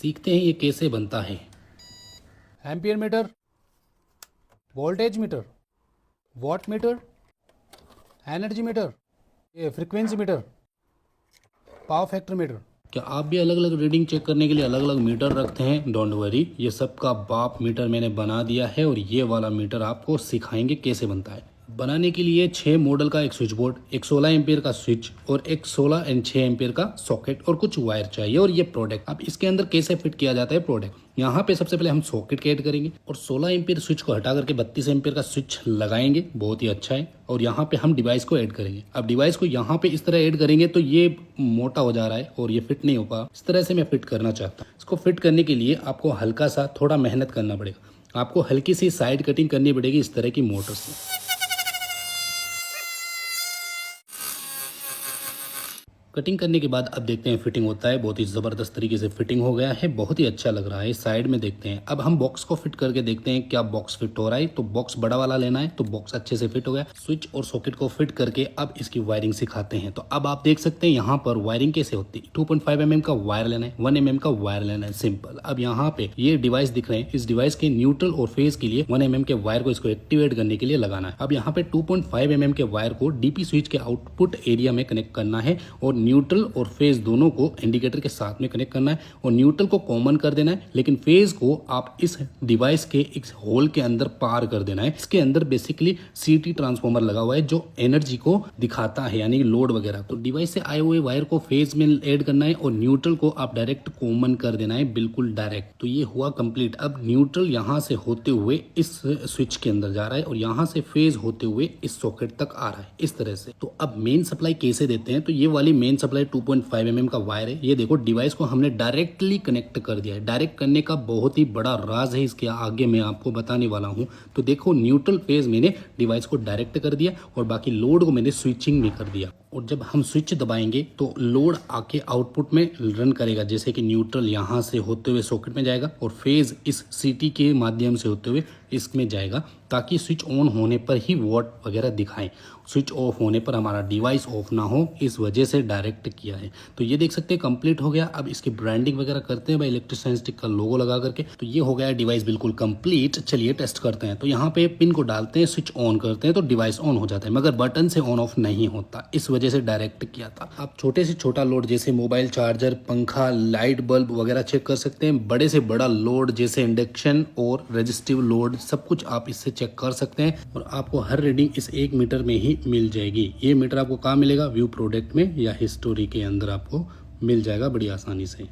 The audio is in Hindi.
सीखते हैं ये कैसे बनता है। Ampere meter, voltage meter, watt meter, energy meter, ये frequency meter, power factor meter. क्या आप भी अलग अलग रीडिंग चेक करने के लिए अलग अलग मीटर रखते हैं? डोंट वरी, ये सबका बाप मीटर मैंने बना दिया है और ये वाला मीटर आपको सिखाएंगे कैसे बनता है। बनाने के लिए 6 मॉडल का एक स्विच बोर्ड, एक 16 एम्पियर का स्विच और एक 16 एंड 6 एम्पियर का सॉकेट और कुछ वायर चाहिए। और ये प्रोडक्ट अब इसके अंदर कैसे फिट किया जाता है प्रोडक्ट। यहाँ पे सबसे पहले हम सॉकेट के ऐड करेंगे और 16 एम्पियर स्विच को हटा करके 32 एम्पियर का स्विच लगाएंगे, बहुत ही अच्छा है। और यहाँ पे हम डिवाइस को ऐड करेंगे। अब डिवाइस को यहाँ पे इस तरह ऐड करेंगे तो ये मोटा हो जा रहा है और ये फिट नहीं होगा। इस तरह से मैं फिट करना चाहता हूँ। इसको फिट करने के लिए आपको हल्का सा थोड़ा मेहनत करना पड़ेगा। आपको हल्की सी साइड कटिंग करनी पड़ेगी इस तरह की मोटर से। कटिंग करने के बाद अब देखते हैं फिटिंग होता है। बहुत ही ज़बरदस्त तरीके से फिटिंग हो गया है, बहुत ही अच्छा लग रहा है। साइड में देखते हैं। अब हम बॉक्स को फिट करके देखते हैं क्या बॉक्स फिट हो रहा है। तो बॉक्स बड़ा वाला लेना है, तो बॉक्स अच्छे से फिट हो गया। स्विच और सॉकेट को फिट करके अब इसकी वायरिंग सिखाते हैं। तो अब आप देख सकते हैं यहाँ पर वायरिंग कैसे होती है। 2.5 mm का वायर लेना है, 1 mm का वायर लेना है, सिंपल। अब यहाँ पे ये डिवाइस दिख रहे हैं, इस डिवाइस के न्यूट्रल और फेज के लिए 1 mm के वायर को इसको एक्टिवेट करने के लिए लगाना है। अब यहाँ पे 2.5 mm के वायर को डीपी स्विच के आउटपुट एरिया में कनेक्ट करना है और न्यूट्रल और फेज दोनों को इंडिकेटर के साथ में कनेक्ट करना है और न्यूट्रल को कॉमन कर देना है, लेकिन फेज को आप इस डिवाइस के इस होल के अंदर पार कर देना है। इसके अंदर बेसिकली सीटी ट्रांसफार्मर लगा हुआ है जो एनर्जी को दिखाता है, यानी लोड वगैरह। तो डिवाइस से आए हुए वायर को फेज में ऐड करना है और न्यूट्रल को आप डायरेक्ट कॉमन कर देना है, बिल्कुल डायरेक्ट। तो ये हुआ कंप्लीट। अब न्यूट्रल यहाँ से होते हुए इस स्विच के अंदर जा रहा है और यहाँ से फेज होते हुए इस सॉकेट तक आ रहा है, इस तरह से। तो अब मेन सप्लाई कैसे देते हैं, तो ये वाली मेन सप्लाई 2.5 mm का वायर है। ये देखो डिवाइस को हमने डायरेक्टली कनेक्ट कर दिया है। डायरेक्ट करने का बहुत ही बड़ा राज है, इसके आगे मैं आपको बताने वाला हूं। तो देखो न्यूट्रल फेज मैंने डिवाइस को डायरेक्ट कर दिया और बाकी लोड को मैंने स्विचिंग में कर दिया। और जब हम स्विच दबाएंगे तो लोड आके आउटपुट में रन करेगा, जैसे कि न्यूट्रल यहाँ से होते हुए सॉकेट में जाएगा और फेज इस सीटी के माध्यम से होते हुए इसमें जाएगा, ताकि स्विच ऑन होने पर ही वॉट वगैरह दिखाएं। स्विच ऑफ होने पर हमारा डिवाइस ऑफ ना हो, इस वजह से डायरेक्ट किया है। तो ये देख सकते हैं कंप्लीट हो गया। अब इसकी ब्रांडिंग वगैरह करते हैं भाई, इलेक्ट्रिशियन स्टिक का लोगो लगा करके। तो ये हो गया डिवाइस बिल्कुल कंप्लीट। चलिए टेस्ट करते हैं। तो यहाँ पे पिन को डालते हैं, स्विच ऑन करते हैं तो डिवाइस ऑन हो जाता है, मगर बटन से ऑन ऑफ नहीं होता, इस वजह से डायरेक्ट किया था। आप छोटे से छोटा लोड जैसे मोबाइल चार्जर, पंखा, लाइट बल्ब वगैरह चेक कर सकते हैं। बड़े से बड़ा लोड जैसे इंडक्शन और रेजिस्टिव लोड, सब कुछ आप इससे चेक कर सकते हैं और आपको हर रीडिंग इस 1 मीटर में ही मिल जाएगी। ये मीटर आपको कहाँ मिलेगा? व्यू प्रोडक्ट में या हिस्टोरी के अंदर आपको मिल जाएगा बड़ी आसानी से।